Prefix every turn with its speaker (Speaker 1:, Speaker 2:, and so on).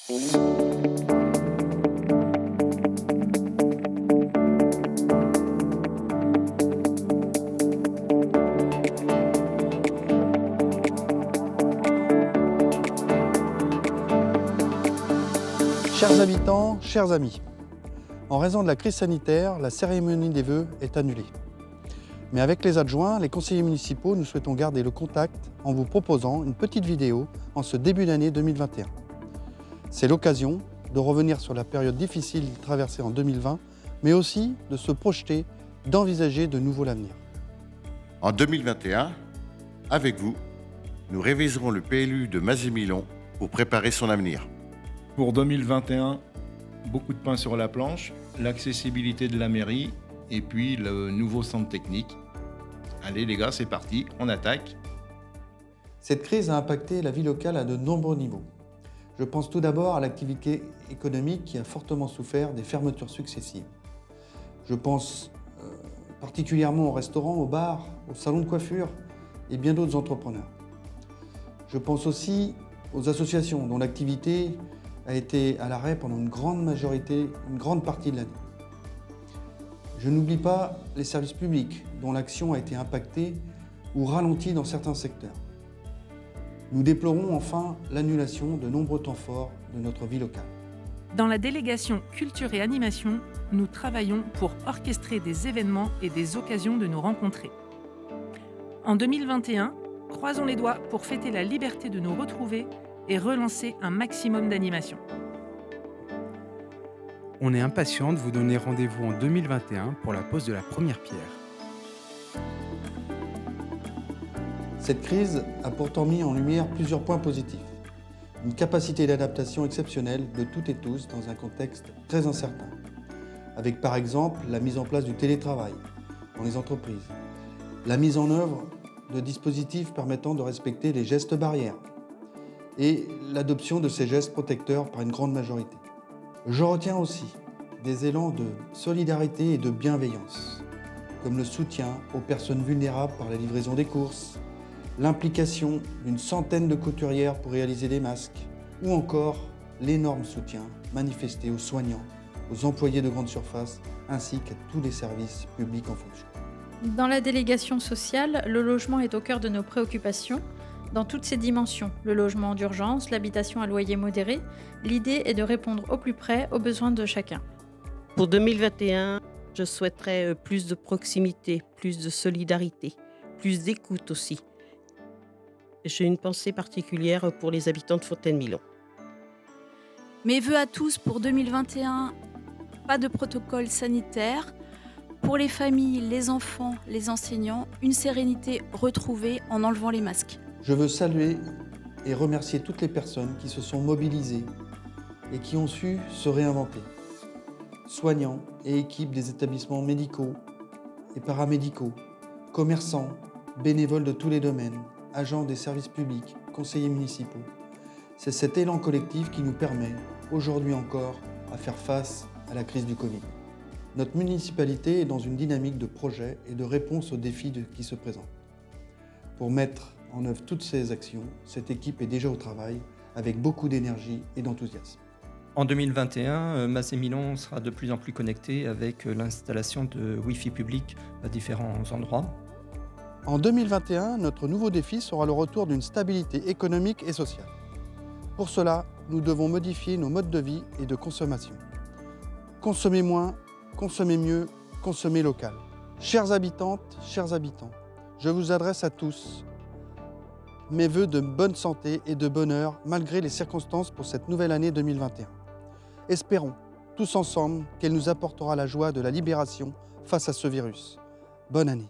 Speaker 1: Chers habitants, chers amis, en raison de la crise sanitaire, la cérémonie des vœux est annulée. Mais avec les adjoints, les conseillers municipaux, nous souhaitons garder le contact en vous proposant une petite vidéo en ce début d'année 2021. C'est l'occasion de revenir sur la période difficile traversée en 2020, mais aussi de se projeter, d'envisager de nouveaux avenirs.
Speaker 2: En 2021, avec vous, nous réviserons le PLU de Mazemilon pour préparer son avenir.
Speaker 3: Pour 2021, beaucoup de pain sur la planche, l'accessibilité de la mairie et puis le nouveau centre technique. Allez les gars, c'est parti, on attaque.
Speaker 1: Cette crise a impacté la vie locale à de nombreux niveaux. Je pense tout d'abord à l'activité économique qui a fortement souffert des fermetures successives. Je pense particulièrement aux restaurants, aux bars, aux salons de coiffure et bien d'autres entrepreneurs. Je pense aussi aux associations dont l'activité a été à l'arrêt pendant une grande partie de l'année. Je n'oublie pas les services publics dont l'action a été impactée ou ralentie dans certains secteurs. Nous déplorons enfin l'annulation de nombreux temps forts de notre vie locale.
Speaker 4: Dans la délégation Culture et Animation, nous travaillons pour orchestrer des événements et des occasions de nous rencontrer. En 2021, croisons les doigts pour fêter la liberté de nous retrouver et relancer un maximum d'animation.
Speaker 5: On est impatient de vous donner rendez-vous en 2021 pour la pose de la première pierre.
Speaker 1: Cette crise a pourtant mis en lumière plusieurs points positifs. Une capacité d'adaptation exceptionnelle de toutes et tous dans un contexte très incertain. Avec par exemple la mise en place du télétravail dans les entreprises, la mise en œuvre de dispositifs permettant de respecter les gestes barrières et l'adoption de ces gestes protecteurs par une grande majorité. Je retiens aussi des élans de solidarité et de bienveillance, comme le soutien aux personnes vulnérables par la livraison des courses, l'implication d'une centaine de couturières pour réaliser des masques, ou encore l'énorme soutien manifesté aux soignants, aux employés de grandes surfaces, ainsi qu'à tous les services publics en fonction.
Speaker 6: Dans la délégation sociale, le logement est au cœur de nos préoccupations, dans toutes ses dimensions, le logement d'urgence, l'habitation à loyer modéré. L'idée est de répondre au plus près aux besoins de chacun.
Speaker 7: Pour 2021, je souhaiterais plus de proximité, plus de solidarité, plus d'écoute aussi. J'ai une pensée particulière pour les habitants de Fontaine-Milon.
Speaker 8: Mes vœux à tous pour 2021, pas de protocole sanitaire. Pour les familles, les enfants, les enseignants, une sérénité retrouvée en enlevant les masques.
Speaker 1: Je veux saluer et remercier toutes les personnes qui se sont mobilisées et qui ont su se réinventer. Soignants et équipes des établissements médicaux et paramédicaux, commerçants, bénévoles de tous les domaines, agents des services publics, conseillers municipaux. C'est cet élan collectif qui nous permet, aujourd'hui encore, à faire face à la crise du Covid. Notre municipalité est dans une dynamique de projet et de réponse aux défis qui se présentent. Pour mettre en œuvre toutes ces actions, cette équipe est déjà au travail avec beaucoup d'énergie et d'enthousiasme.
Speaker 9: En 2021, Mazemilon sera de plus en plus connecté avec l'installation de Wi-Fi public à différents endroits.
Speaker 1: En 2021, notre nouveau défi sera le retour d'une stabilité économique et sociale. Pour cela, nous devons modifier nos modes de vie et de consommation. Consommer moins, consommer mieux, consommer local. Chères habitantes, chers habitants, je vous adresse à tous mes vœux de bonne santé et de bonheur malgré les circonstances pour cette nouvelle année 2021. Espérons tous ensemble qu'elle nous apportera la joie de la libération face à ce virus. Bonne année.